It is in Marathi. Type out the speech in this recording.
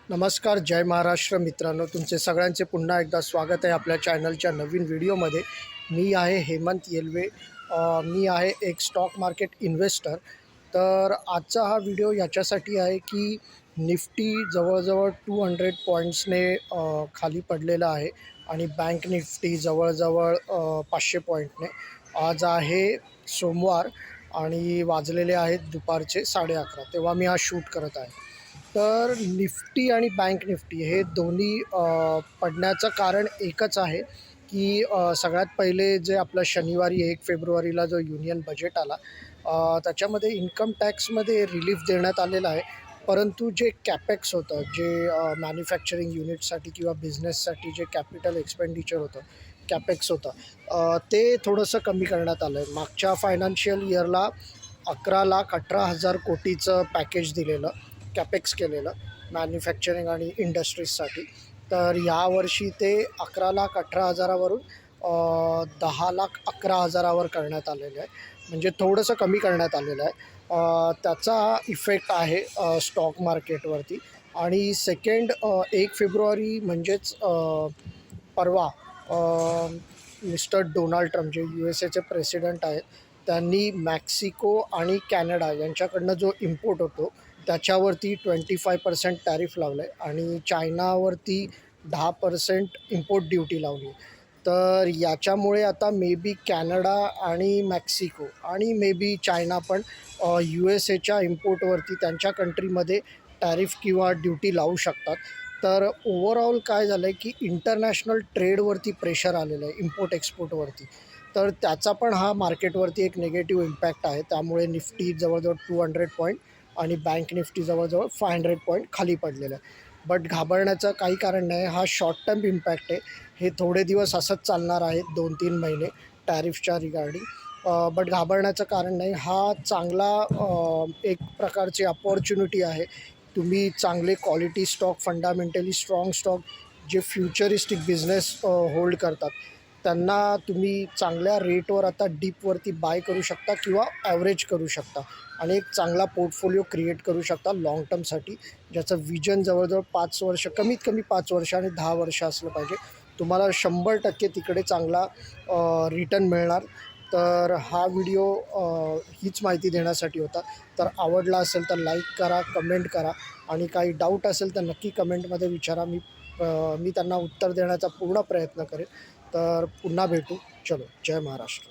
नमस्कार, जय महाराष्ट्र मित्रांनो. तुमचे सगळ्यांचे पुन्हा एकदा स्वागत आहे आपल्या चॅनलच्या नवीन व्हिडिओमध्ये. मी आहे हेमंत येल्वे. मी आहे एक स्टॉक मार्केट इन्व्हेस्टर. तर आजचा हा व्हिडिओ याच्यासाठी आहे की निफ्टी जवळजवळ 200 पॉईंट्सने खाली पडलेला आहे आणि बँक निफ्टी जवळजवळ 500 पॉईंटने. आज आहे सोमवार आणि वाजलेले आहेत दुपारचे 11:30, तेव्हा मी हा शूट करत आहे. तर निफ्टी आणि बँक निफ्टी हे दोन्ही पडण्याचं कारण एकच आहे की सगळ्यात पहिले जे आपलं शनिवारी 1 फेब्रुवारीला जो युनियन बजेट आला, त्याच्यामध्ये इन्कम टॅक्समध्ये रिलीफ देण्यात आलेला आहे. परंतु जे कॅपेक्स होतं, जे मॅन्युफॅक्चरिंग युनिटसाठी किंवा बिझनेससाठी जे कॅपिटल एक्सपेंडिचर होतं, कॅपेक्स होतं, ते थोडंसं कमी करण्यात आलं आहे. मागच्या फायनान्शियल इयरला 11,18,000 कोटीचं पॅकेज दिलेलं, कॅपेक्स केलेलं मॅन्युफॅक्चरिंग आणि इंडस्ट्रीजसाठी. तर यावर्षी ते 11,18,000वरून 10,11,000वर करण्यात आलेलं आहे, म्हणजे थोडंसं कमी करण्यात आलेलं आहे. त्याचा इफेक्ट आहे स्टॉक मार्केटवरती. आणि सेकंड 1 फेब्रुवारी म्हणजेच परवा मिस्टर डोनाल्ड ट्रम्प, जे USA चे प्रेसिडेंट आहेत, त्यांनी मॅक्सिको आणि कॅनडा यांच्याकडनं जो इम्पोर्ट होतो त्याच्यावरती 25% टॅरिफ लावलं आहे आणि चायनावरती 10% इम्पोर्ट ड्युटी लावली. तर याच्यामुळे आता मे बी कॅनडा आणि मॅक्सिको आणि मे बी चायना पण USA इम्पोर्टवरती त्यांच्या कंट्रीमध्ये टॅरिफ किंवा ड्युटी लावू शकतात. तर ओव्हरऑल काय झालं आहे की इंटरनॅशनल ट्रेडवरती प्रेशर आलेलं आहे, इम्पोर्ट एक्सपोर्टवरती. तर त्याचा पण हा मार्केटवरती एक निगेटिव्ह इम्पॅक्ट आहे. त्यामुळे निफ्टी जवळजवळ 200 पॉईंट आणि बँक निफ्टी जवळजवळ 500 पॉईंट खाली पडलेलं आहे. बट घाबरण्याचं काही कारण नाही. हा शॉर्ट टर्म इम्पॅक्ट आहे. हे थोडे दिवस असंच चालणार आहे, 2-3 महिने टॅरिफच्या रिगार्डिंग. बट घाबरण्याचं कारण नाही. हा चांगला एक प्रकारची अपॉर्च्युनिटी आहे. तुम्ही चांगले quality stock, fundamentally strong stock, जे फ्युचरिस्टिक बिझनेस होल्ड करतात, त्यांना तुम्ही चांगल्या रेटवर आता डीपवरती बाय करू शकता किंवा ॲव्हरेज करू शकता आणि एक चांगला पोर्टफोलिओ क्रिएट करू शकता लाँग टर्मसाठी, ज्याचं विजन जवळजवळ 5 वर्ष, कमीत कमी 5 वर्ष आणि 10 वर्ष असलं पाहिजे. तुम्हाला 100% तिकडे चांगला रिटर्न मिळणार. तर हा व्हिडिओ हीच माहिती देण्यासाठी होता. तर आवडला असेल तर लाईक करा, कमेंट करा आणि काही डाऊट असेल तर नक्की कमेंटमध्ये विचारा. मी त्यांना उत्तर देण्याचा पूर्ण प्रयत्न करेन. तर पुन्हा भेटू. चलो, जय महाराष्ट्र.